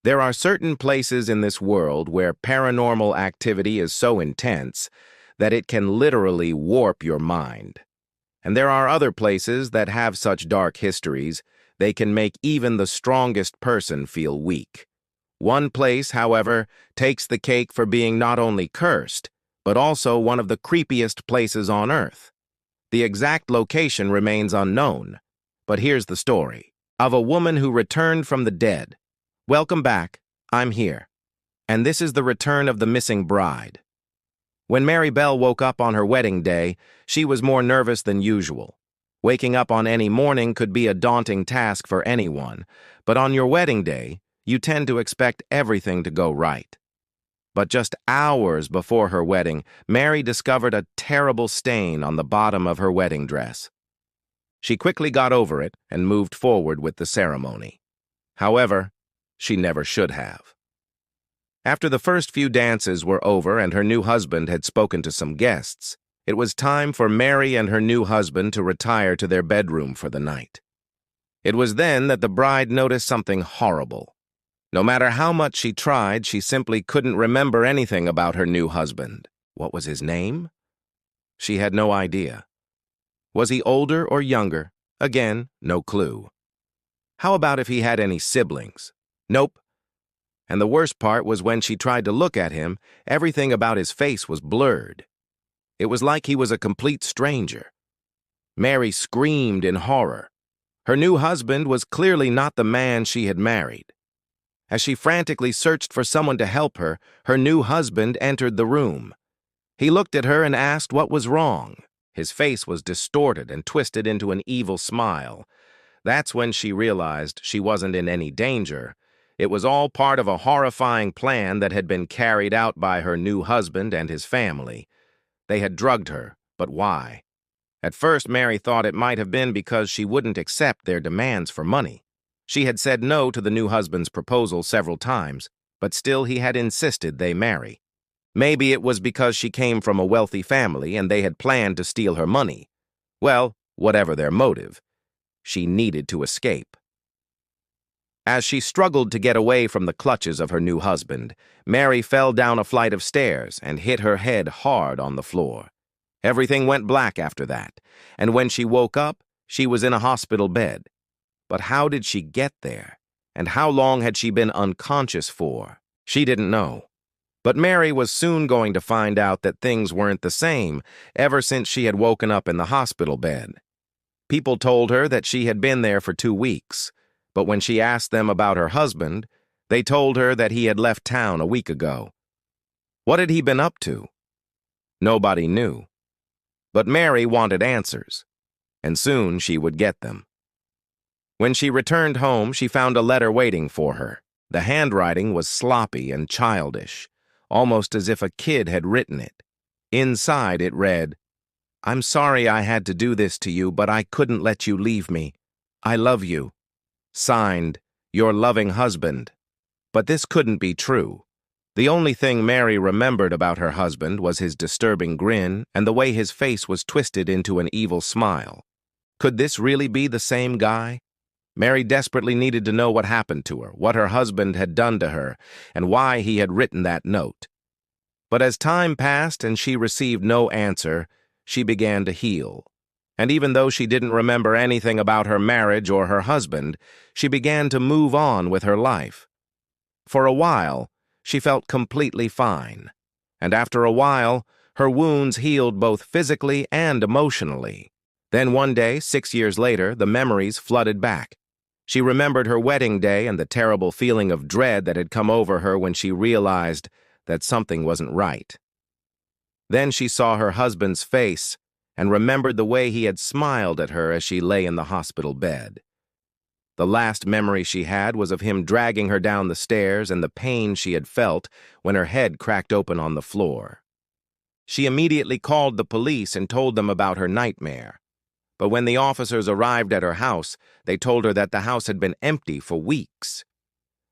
There are certain places in this world where paranormal activity is so intense that it can literally warp your mind. And there are other places that have such dark histories, they can make even the strongest person feel weak. One place, however, takes the cake for being not only cursed, but also one of the creepiest places on Earth. The exact location remains unknown, but here's the story of a woman who returned from the dead. Welcome back, I'm here, and this is the return of the missing bride. When Mary Bell woke up on her wedding day, she was more nervous than usual. Waking up on any morning could be a daunting task for anyone, but on your wedding day, you tend to expect everything to go right. But just hours before her wedding, Mary discovered a terrible stain on the bottom of her wedding dress. She quickly got over it and moved forward with the ceremony. However, she never should have. After the first few dances were over and her new husband had spoken to some guests, it was time for Mary and her new husband to retire to their bedroom for the night. It was then that the bride noticed something horrible. No matter how much she tried, she simply couldn't remember anything about her new husband. What was his name? She had no idea. Was he older or younger? Again, no clue. How about if he had any siblings? Nope. And the worst part was when she tried to look at him, everything about his face was blurred. It was like he was a complete stranger. Mary screamed in horror. Her new husband was clearly not the man she had married. As she frantically searched for someone to help her, her new husband entered the room. He looked at her and asked what was wrong. His face was distorted and twisted into an evil smile. That's when she realized she wasn't in any danger. It was all part of a horrifying plan that had been carried out by her new husband and his family. They had drugged her, but why? At first, Mary thought it might have been because she wouldn't accept their demands for money. She had said no to the new husband's proposal several times, but still he had insisted they marry. Maybe it was because she came from a wealthy family and they had planned to steal her money. Well, whatever their motive, she needed to escape. As she struggled to get away from the clutches of her new husband, Mary fell down a flight of stairs and hit her head hard on the floor. Everything went black after that, and when she woke up, she was in a hospital bed. But how did she get there? And how long had she been unconscious for? She didn't know. But Mary was soon going to find out that things weren't the same ever since she had woken up in the hospital bed. People told her that she had been there for 2 weeks, but when she asked them about her husband, they told her that he had left town a week ago. What had he been up to? Nobody knew. But Mary wanted answers, and soon she would get them. When she returned home, she found a letter waiting for her. The handwriting was sloppy and childish, almost as if a kid had written it. Inside it read, "I'm sorry I had to do this to you, but I couldn't let you leave me. I love you. Signed, your loving husband." But this couldn't be true. The only thing Mary remembered about her husband was his disturbing grin and the way his face was twisted into an evil smile. Could this really be the same guy? Mary desperately needed to know what happened to her, what her husband had done to her, and why he had written that note. But as time passed and she received no answer, she began to heal. And even though she didn't remember anything about her marriage or her husband, she began to move on with her life. For a while, she felt completely fine. And after a while, her wounds healed both physically and emotionally. Then one day, 6 years later, the memories flooded back. She remembered her wedding day and the terrible feeling of dread that had come over her when she realized that something wasn't right. Then she saw her husband's face and remembered the way he had smiled at her as she lay in the hospital bed. The last memory she had was of him dragging her down the stairs and the pain she had felt when her head cracked open on the floor. She immediately called the police and told them about her nightmare. But when the officers arrived at her house, they told her that the house had been empty for weeks.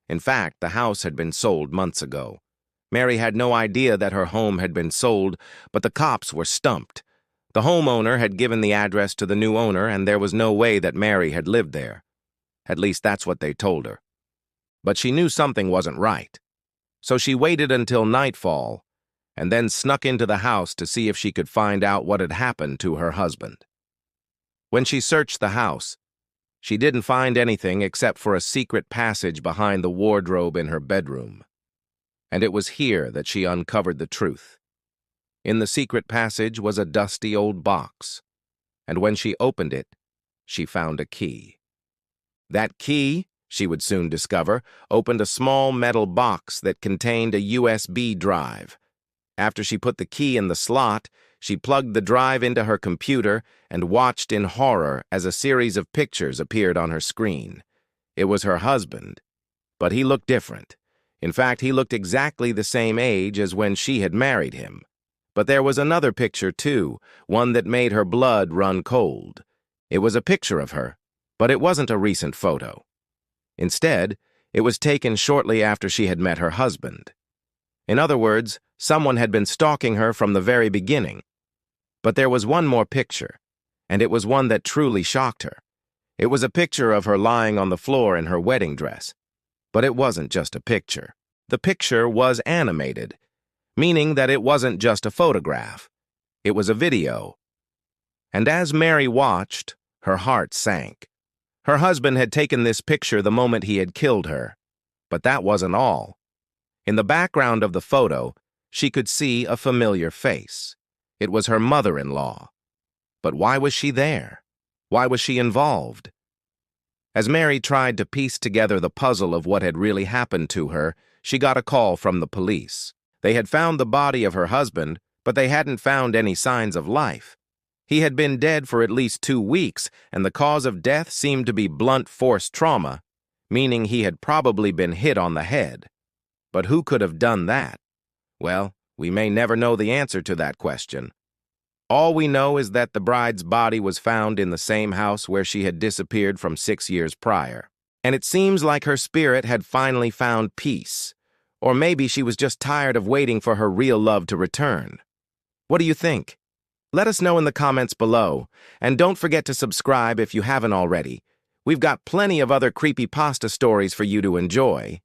In fact, the house had been sold months ago. Mary had no idea that her home had been sold, but the cops were stumped. The homeowner had given the address to the new owner, and there was no way that Mary had lived there. At least that's what they told her. But she knew something wasn't right. So she waited until nightfall and then snuck into the house to see if she could find out what had happened to her husband. When she searched the house, she didn't find anything except for a secret passage behind the wardrobe in her bedroom. And it was here that she uncovered the truth. In the secret passage was a dusty old box, and when she opened it, she found a key. That key, she would soon discover, opened a small metal box that contained a USB drive. After she put the key in the slot, she plugged the drive into her computer and watched in horror as a series of pictures appeared on her screen. It was her husband, but he looked different. In fact, he looked exactly the same age as when she had married him. But there was another picture, too, one that made her blood run cold. It was a picture of her, but it wasn't a recent photo. Instead, it was taken shortly after she had met her husband. In other words, someone had been stalking her from the very beginning. But there was one more picture, and it was one that truly shocked her. It was a picture of her lying on the floor in her wedding dress. But it wasn't just a picture. The picture was animated, meaning that it wasn't just a photograph. It was a video. And as Mary watched, her heart sank. Her husband had taken this picture the moment he had killed her. But that wasn't all. In the background of the photo, she could see a familiar face. It was her mother-in-law. But why was she there? Why was she involved? As Mary tried to piece together the puzzle of what had really happened to her, she got a call from the police. They had found the body of her husband, but they hadn't found any signs of life. He had been dead for at least 2 weeks, and the cause of death seemed to be blunt force trauma, meaning he had probably been hit on the head. But who could have done that? Well, we may never know the answer to that question. All we know is that the bride's body was found in the same house where she had disappeared from 6 years prior. And it seems like her spirit had finally found peace. Or maybe she was just tired of waiting for her real love to return. What do you think? Let us know in the comments below. And don't forget to subscribe if you haven't already. We've got plenty of other creepypasta stories for you to enjoy.